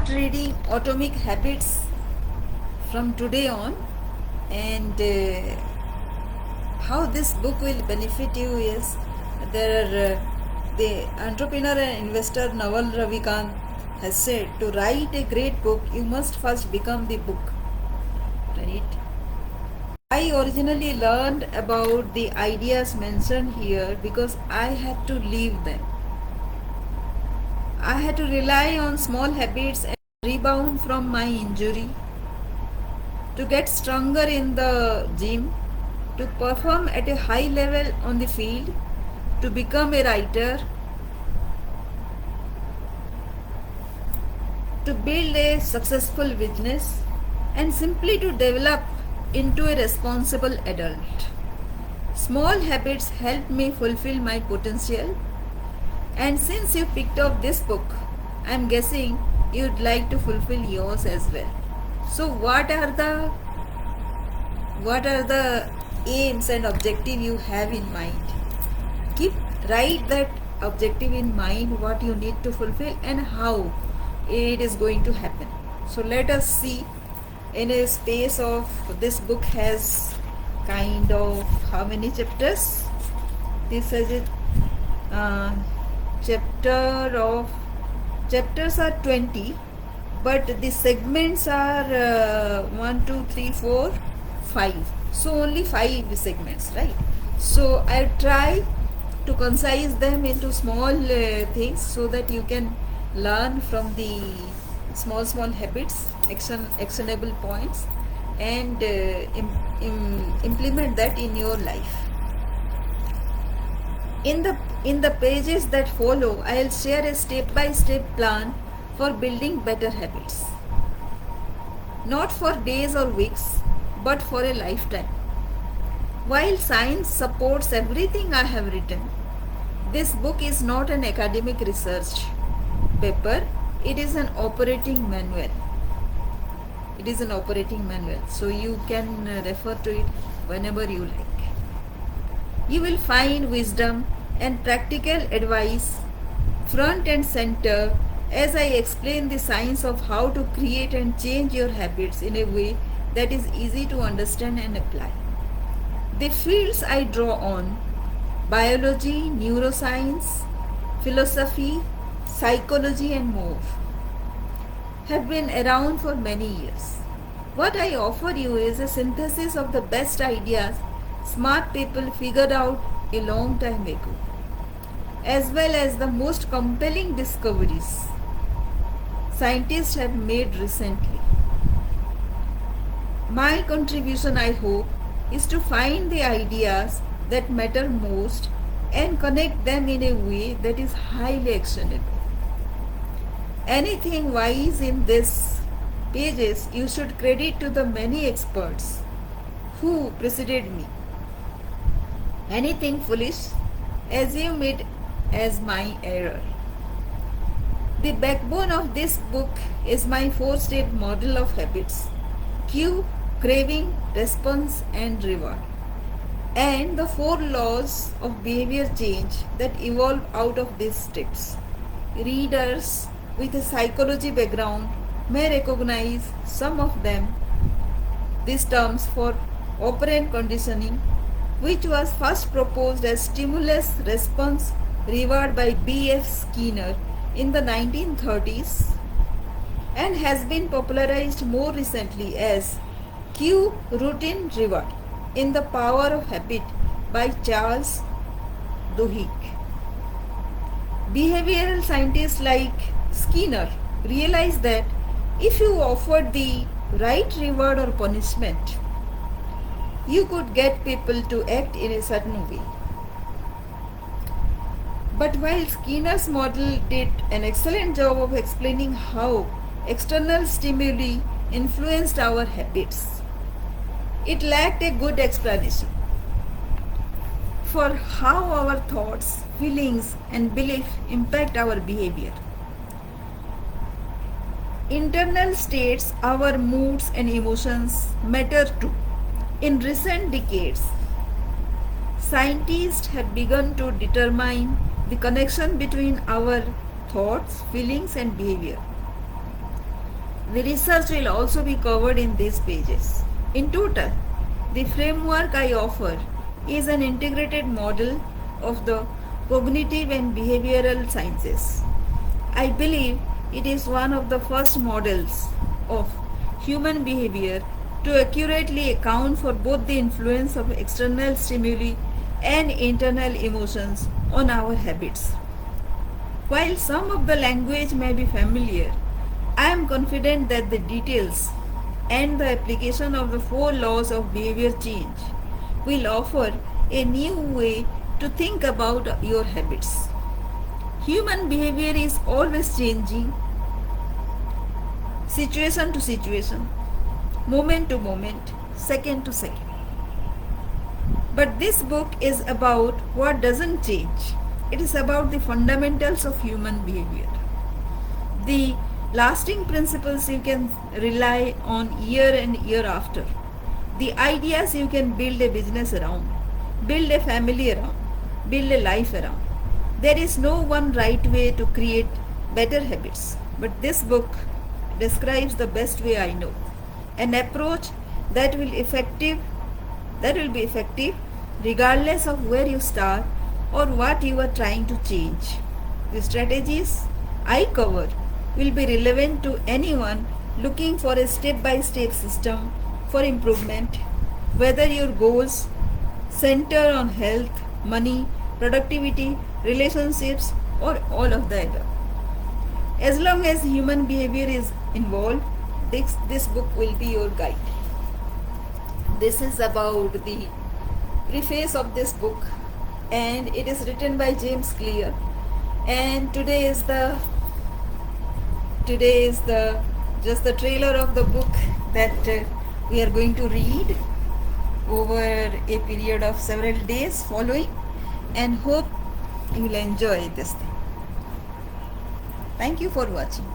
start reading Atomic Habits from today on, and how this book will benefit you is there are the entrepreneur and investor Naval Ravikant has said to write a great book you must first become the book, right? I originally learned about the ideas mentioned here because I had to live them. I had to rely on small habits and rebound from my injury, to get stronger in the gym, to perform at a high level on the field, to become a writer, to build a successful business, and simply to develop into a responsible adult. Small habits helped me fulfill my potential, and since you picked up this book, I am guessing you'd like to fulfill yours as well. So what are the aims and objective you have in mind? Write that objective in mind, what you need to fulfill and how it is going to happen. So let us see. In a space of, this book has kind of how many chapters? This is it. Chapters are 20, but the segments are 1 2 3 4 5. So only 5 segments, right? So I try to concise them into small things so that you can learn from the small habits, actionable points, and implement that in your life. In the pages that follow, I will share a step-by-step plan for building better habits. Not for days or weeks, but for a lifetime. While science supports everything I have written, this book is not an academic research paper. It is an operating manual. So you can refer to it whenever you like. You will find wisdom and practical advice front and center as I explain the science of how to create and change your habits in a way that is easy to understand and apply. The fields I draw on: biology, neuroscience, philosophy, psychology, and more, have been around for many years. What I offer you is a synthesis of the best ideas smart people figured out a long time ago, as well as the most compelling discoveries scientists have made recently. My contribution, I hope, is to find the ideas that matter most and connect them in a way that is highly actionable. Anything wise in these pages you should credit to the many experts who preceded me. Anything foolish, assume it as my error. The backbone of this book is my 4-step model of habits: cue, craving, response, and reward, and the 4 laws of behavior change that evolve out of these steps. Readers with a psychology background may recognize some of them. These terms for operant conditioning, which was first proposed as stimulus response reward by B.F. Skinner in the 1930s and has been popularized more recently as cue routine reward in The Power of Habit by Charles Duhigg. Behavioral scientists like Skinner realized that if you offered the right reward or punishment, you could get people to act in a certain way. But while Skinner's model did an excellent job of explaining how external stimuli influenced our habits, it lacked a good explanation for how our thoughts, feelings, and belief impact our behavior. Internal states, our moods and emotions matter too. In recent decades, scientists have begun to determine the connection between our thoughts, feelings, and behavior. The research will also be covered in these pages. In total, the framework I offer is an integrated model of the cognitive and behavioral sciences. I believe it is one of the first models of human behavior to accurately account for both the influence of external stimuli and internal emotions on our habits. While some of the language may be familiar, I am confident that the details and the application of the four laws of behavior change will offer a new way to think about your habits. Human behavior is always changing, situation to situation, moment to moment, second to second. But this book is about what doesn't change. It is about the fundamentals of human behavior. The lasting principles you can rely on year and year after. The ideas you can build a business around, build a family around, build a life around. There is no one right way to create better habits, but this book describes the best way I know. An approach that will be effective regardless of where you start or what you are trying to change. The strategies I cover will be relevant to anyone looking for a step-by-step system for improvement, whether your goals center on health, money, productivity, relationships, or all of the above. As long as human behavior is involved, this book will be your guide. This is about the preface of this book, and it is written by James Clear. And today is the just the trailer of the book that we are going to read over a period of several days following, and hope you will enjoy this thing. Thank you for watching.